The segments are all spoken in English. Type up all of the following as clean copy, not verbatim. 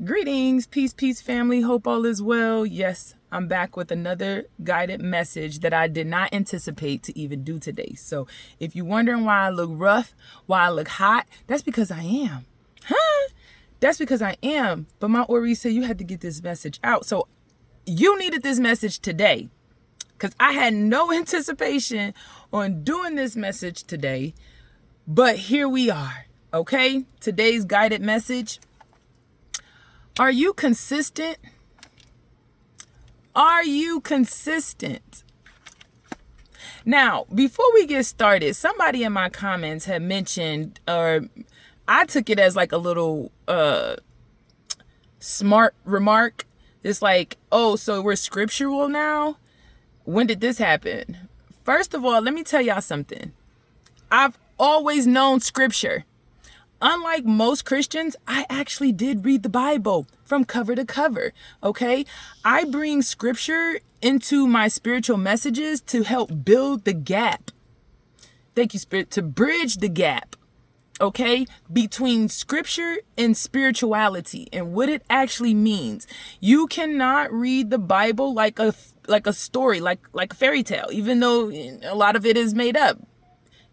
Greetings, peace, family. Hope all is well. Yes, I'm back with another guided message that I did not anticipate to even do today. So if you're wondering why I look rough, why I look hot, that's because I am. That's because I am. But my Ori said you had to get this message out. So you needed this message today because I had no anticipation on doing this message today. But here we are. Okay, today's guided message. Are you consistent? Are you consistent? Now, before we get started, somebody in my comments had mentioned, or I took it as like a little smart remark. It's like, oh, so we're scriptural now? When did this happen? First of all, let me tell y'all something. I've always known scripture. Unlike most Christians, I actually did read the Bible from cover to cover, okay? I bring scripture into my spiritual messages to help build the gap. Thank you, Spirit, to bridge the gap, okay? Between scripture and spirituality and what it actually means. You cannot read the Bible like a story, like a fairy tale, even though a lot of it is made up.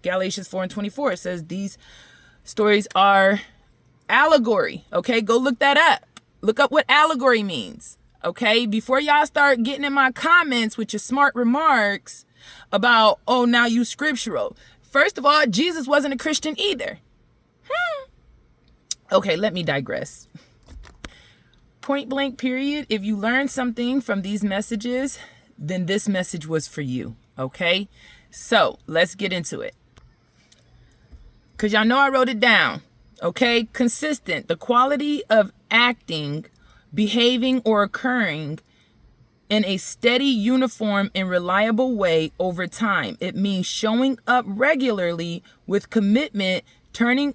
Galatians 4:24 says these stories are allegory. Okay, go look that up. Look up what allegory means. Okay, before y'all start getting in my comments with your smart remarks about, oh, now you scriptural. First of all, Jesus wasn't a Christian either. Okay, let me digress. Point blank period. If you learn something from these messages, then this message was for you. Okay, so let's get into it. Because y'all know I wrote it down, okay? Consistent, the quality of acting, behaving, or occurring in a steady, uniform, and reliable way over time. It means showing up regularly with commitment, turning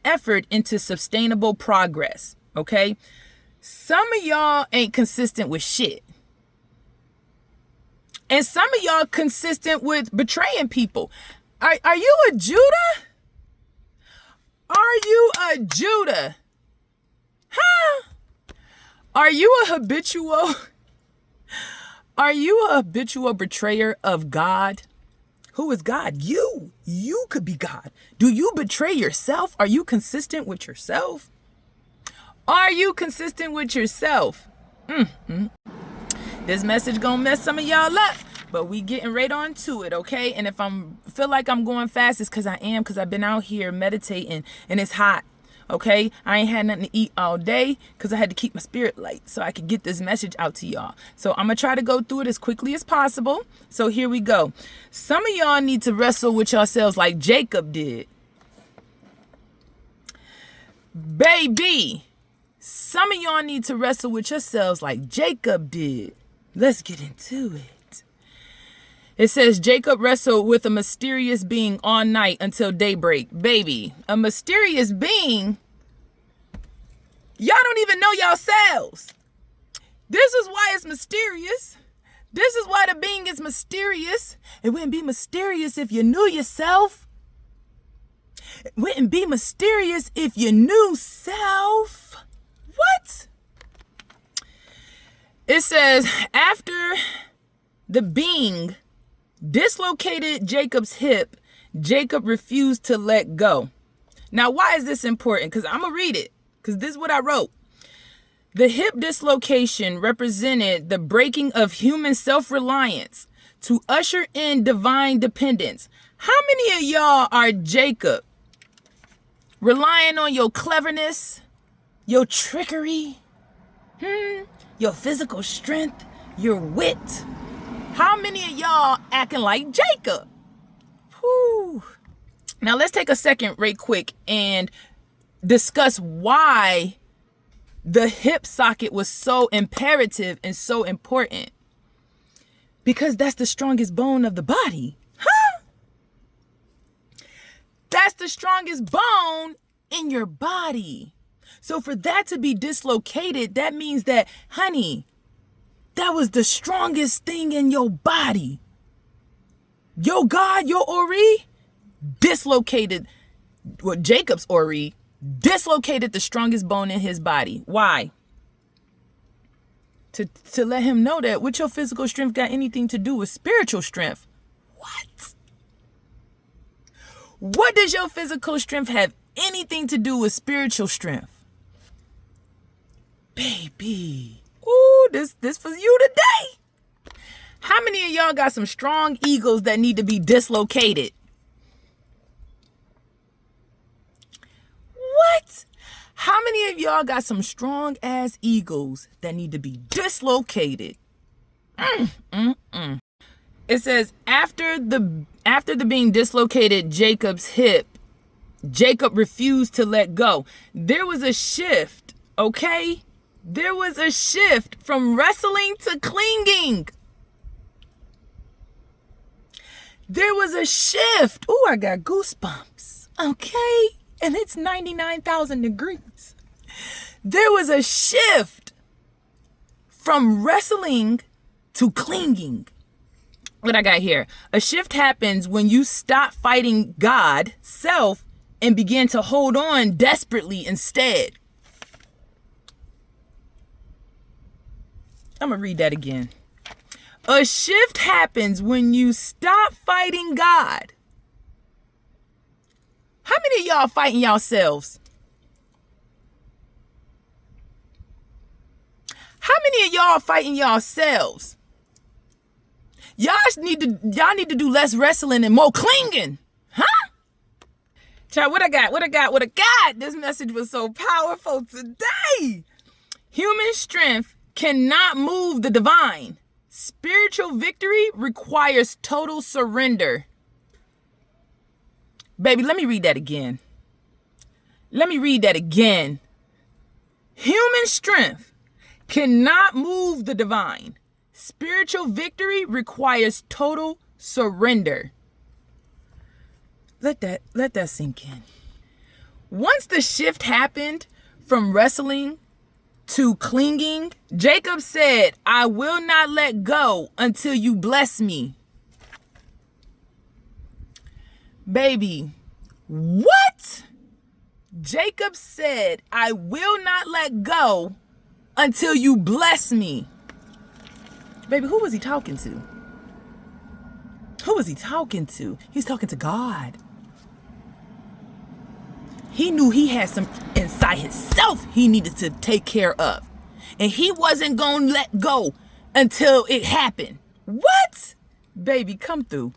effort into sustainable progress, okay? Some of y'all ain't consistent with shit. And some of y'all consistent with betraying people. Are you a Judah? Are you a Judah? Huh? Are you a habitual betrayer of God? Who is God? You. You could be God. Do you betray yourself? Are you consistent with yourself? Are you consistent with yourself? This message gonna mess some of y'all up. But we getting right on to it, okay? And if feel like I'm going fast, it's because I am, because I've been out here meditating and it's hot, okay? I ain't had nothing to eat all day because I had to keep my spirit light so I could get this message out to y'all. So I'm going to try to go through it as quickly as possible. So here we go. Some of y'all need to wrestle with yourselves like Jacob did. Baby, some of y'all need to wrestle with yourselves like Jacob did. Let's get into it. It says Jacob wrestled with a mysterious being all night until daybreak. Baby, a mysterious being? Y'all don't even know yourselves. This is why it's mysterious. This is why the being is mysterious. It wouldn't be mysterious if you knew yourself. It wouldn't be mysterious if you knew self. What? It says after the being dislocated Jacob's hip, Jacob refused to let go. Now, why is this important? Because I'm going to read it, because this is what I wrote. The hip dislocation represented the breaking of human self-reliance to usher in divine dependence. How many of y'all are Jacob? Relying on your cleverness, your trickery, your physical strength, your wit. How many of y'all acting like Jacob? Whew. Now let's take a second right quick and discuss why the hip socket was so imperative and so important. Because that's the strongest bone of the body. Huh? That's the strongest bone in your body. So for that to be dislocated, that means that, honey, that was the strongest thing in your body. Your God, your Ori, dislocated, well, Jacob's Ori dislocated the strongest bone in his body. Why? To let him know that what your physical strength got anything to do with spiritual strength. What? What does your physical strength have anything to do with spiritual strength? Baby. Ooh, this for you today. How many of y'all got some strong egos that need to be dislocated? What? How many of y'all got some strong ass egos that need to be dislocated? It says after the being dislocated Jacob's hip, Jacob refused to let go. There was a shift, okay? There was a shift from wrestling to clinging. There was a shift. Ooh, I got goosebumps. Okay? And it's 99,000 degrees. There was a shift from wrestling to clinging. What I got here? A shift happens when you stop fighting God, self, and begin to hold on desperately instead. I'm going to read that again. A shift happens when you stop fighting God. How many of y'all fighting yourselves? How many of y'all fighting yourselves? Y'all need to do less wrestling and more clinging. Huh? Child, what I got? This message was so powerful today. Human strength cannot move the divine. Spiritual victory requires total surrender. Baby, let me read that again. Human strength cannot move the divine. Spiritual victory requires total surrender. Let that sink in. Once the shift happened from wrestling to clinging, Jacob said, I will not let go until you bless me. Baby, what? Jacob said, I will not let go until you bless me. Baby, who was he talking to? Who was he talking to? He's talking to God. He knew he had some inside himself he needed to take care of. And he wasn't going to let go until it happened. What? Baby, come through.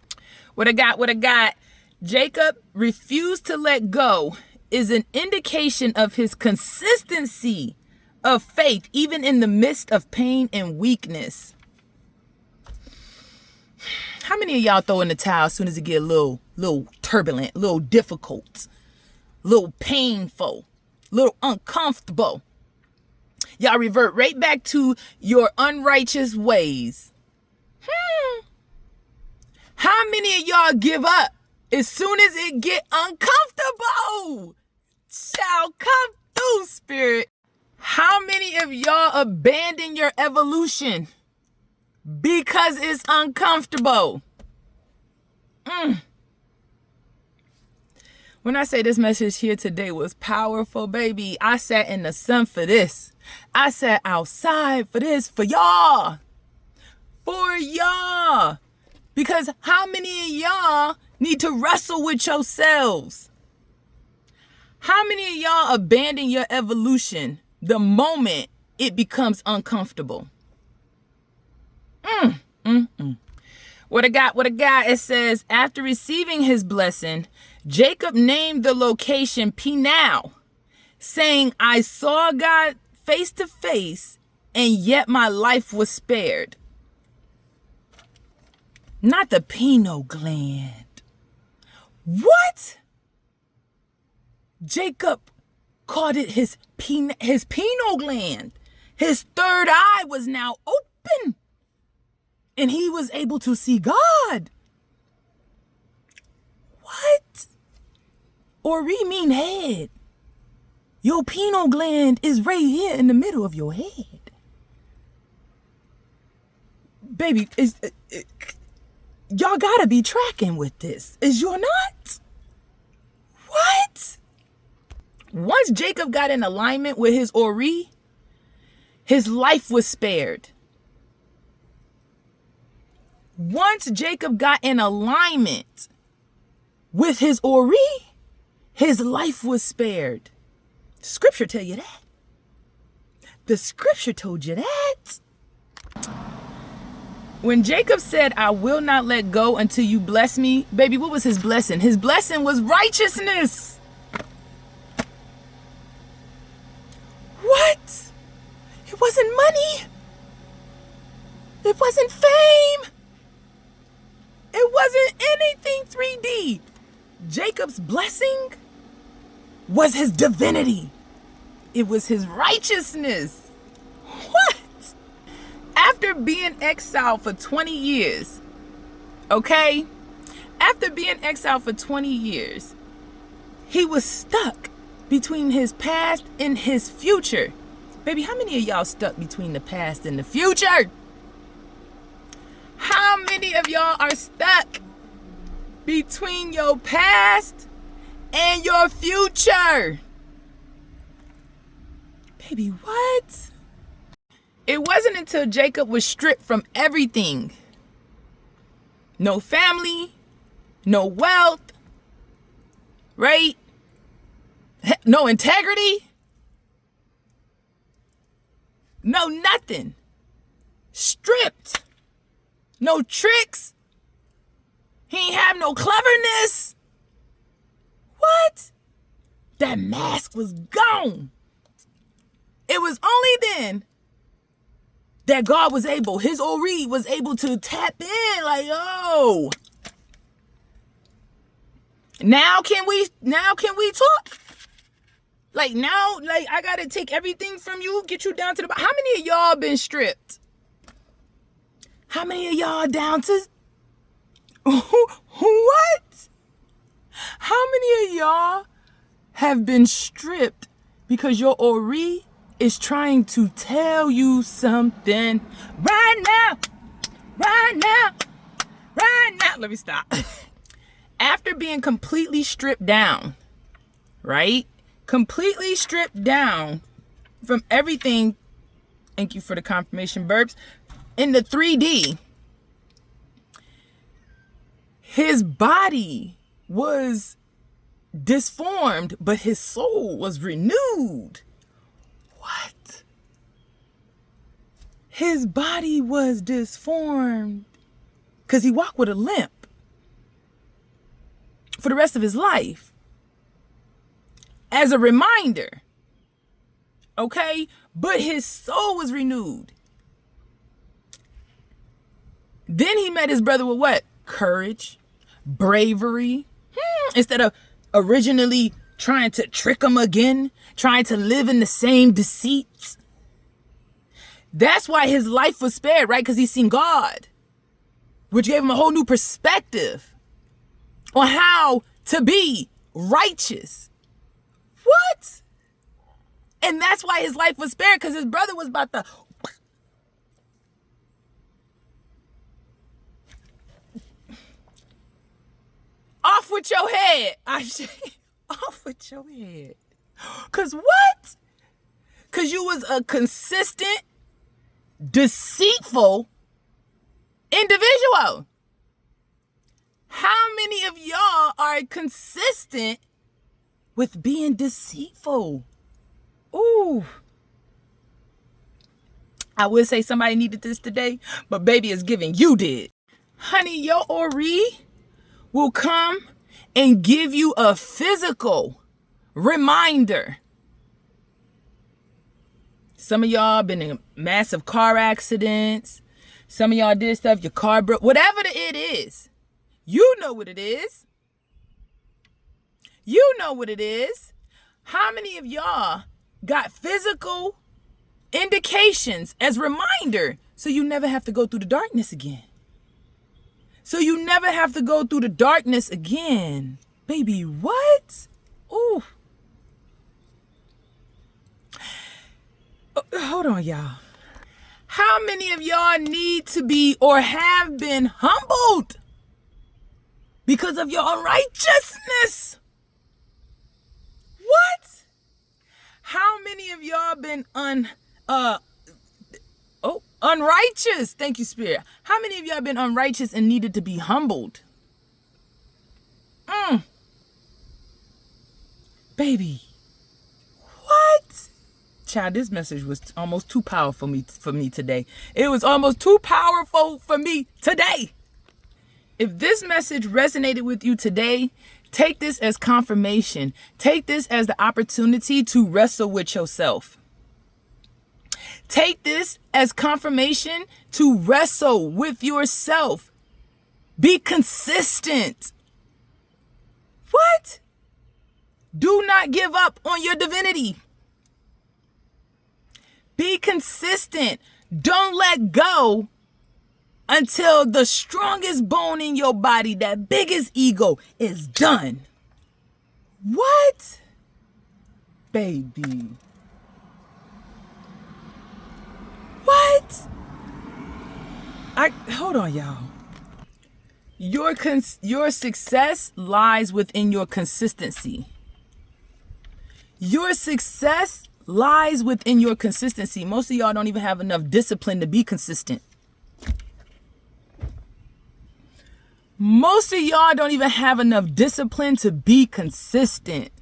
What I got. Jacob refused to let go is an indication of his consistency of faith, even in the midst of pain and weakness. How many of y'all throw in the towel as soon as it get a little turbulent, a little difficult, a little painful, a little uncomfortable? Y'all revert right back to your unrighteous ways. How many of y'all give up as soon as it get uncomfortable? Shall come through, spirit. How many of y'all abandon your evolution because it's uncomfortable? When I say this message here today was powerful, baby, I sat in the sun for this. I sat outside for this, for y'all. For y'all. Because how many of y'all need to wrestle with yourselves? How many of y'all abandon your evolution the moment it becomes uncomfortable? What I got, it says, after receiving his blessing, Jacob named the location Penal, saying, I saw God face to face, and yet my life was spared. Not the pineal gland. What? Jacob called it his pineal gland. His third eye was now open, and he was able to see God. What? Or we mean head. Your pineal gland is right here in the middle of your head. Baby, y'all gotta be tracking with this. Is you not? What? Once Jacob got in alignment with his Ori, his life was spared. Once Jacob got in alignment with his Ori, his life was spared. Scripture tell you that. The scripture told you that. When Jacob said, I will not let go until you bless me, baby, what was his blessing? His blessing was righteousness. What? It wasn't money. It wasn't fame. It wasn't anything 3D. Jacob's blessing was his divinity. It was his righteousness. What? After being exiled for 20 years, okay? After being exiled for 20 years, he was stuck between his past and his future. Baby, how many of y'all stuck between the past and the future? How many of y'all are stuck between your past and your future? Baby, what? It wasn't until Jacob was stripped from everything. No family, no wealth, right? No integrity. No nothing. Stripped. No tricks. He ain't have no cleverness. What? That mask was gone. It was only then that God was able, his Ori was able to tap in like, oh. Now can we talk? Like now, like I gotta take everything from you, get you down to the bottom. How many of y'all been stripped? How many of y'all down to what? How many of y'all have been stripped because your Ori is trying to tell you something right now, right now, right now. Let me stop. After being completely stripped down, right? Completely stripped down from everything. Thank you for the confirmation burps. In the 3D, his body was disformed, but his soul was renewed. What? His body was disformed because he walked with a limp for the rest of his life. As a reminder, okay? But his soul was renewed. Then he met his brother with what? Courage, bravery. Instead of originally trying to trick him again, trying to live in the same deceits. That's why his life was spared, right? Because he's seen God, which gave him a whole new perspective on how to be righteous. What? And that's why his life was spared, because his brother was about to off with your head. Off with your head. Because what? Because you was a consistent, deceitful individual. How many of y'all are consistent with being deceitful? Ooh. I would say somebody needed this today, but baby is giving you did. Honey, your Ori will come and give you a physical reminder. Some of y'all been in massive car accidents. Some of y'all did stuff, your car broke. Whatever it is, you know what it is. You know what it is. How many of y'all got physical indications as reminder so you never have to go through the darkness again? So you never have to go through the darkness again. Baby, what? Ooh. Hold on, y'all. How many of y'all need to be or have been humbled because of your unrighteousness? What? How many of y'all been unrighteous? Thank you, Spirit. How many of y'all been unrighteous and needed to be humbled? Baby. What? Child, this message was almost too powerful for me today. It was almost too powerful for me today. If this message resonated with you today, take this as confirmation. Take this as the opportunity to wrestle with yourself. Take this as confirmation to wrestle with yourself. Be consistent. What? Do not give up on your divinity. Be consistent. Don't let go until the strongest bone in your body, that biggest ego, is done. What? Baby. What? Hold on, y'all. Your success lies within your consistency. Your success lies within your consistency. Most of y'all don't even have enough discipline to be consistent. Most of y'all don't even have enough discipline to be consistent.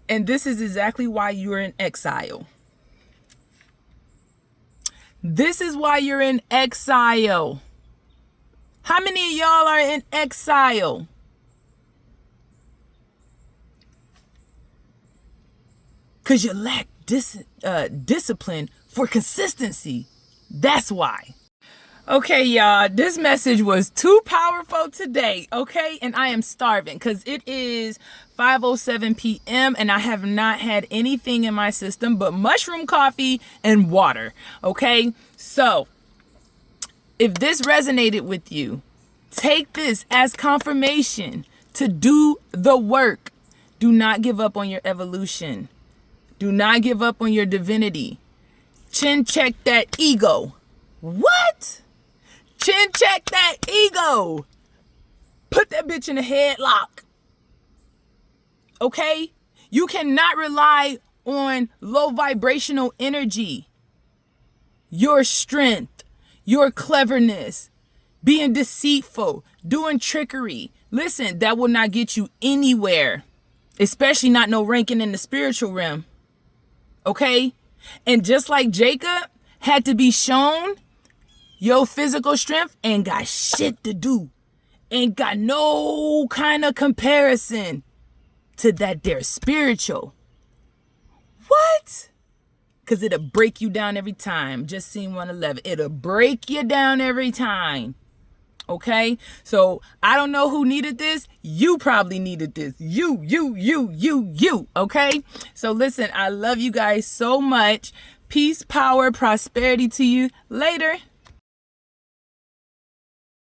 And this is exactly why you're in exile. This is why you're in exile. How many of y'all are in exile? Because you lack discipline for consistency. That's why. Okay, y'all, this message was too powerful today, okay? And I am starving because it is 5:07 p.m. and I have not had anything in my system but mushroom coffee and water, okay? So, if this resonated with you, take this as confirmation to do the work. Do not give up on your evolution. Do not give up on your divinity. Chin check that ego. What? Chin check that ego. Put that bitch in a headlock. Okay? You cannot rely on low vibrational energy. Your strength, your cleverness, being deceitful, doing trickery. Listen, that will not get you anywhere. Especially not no ranking in the spiritual realm. Okay? And just like Jacob had to be shown, your physical strength ain't got shit to do. Ain't got no kind of comparison to that there spiritual. What? Because it'll break you down every time. Just seen 111. It'll break you down every time. Okay? So I don't know who needed this. You probably needed this. You. Okay? So listen, I love you guys so much. Peace, power, prosperity to you. Later.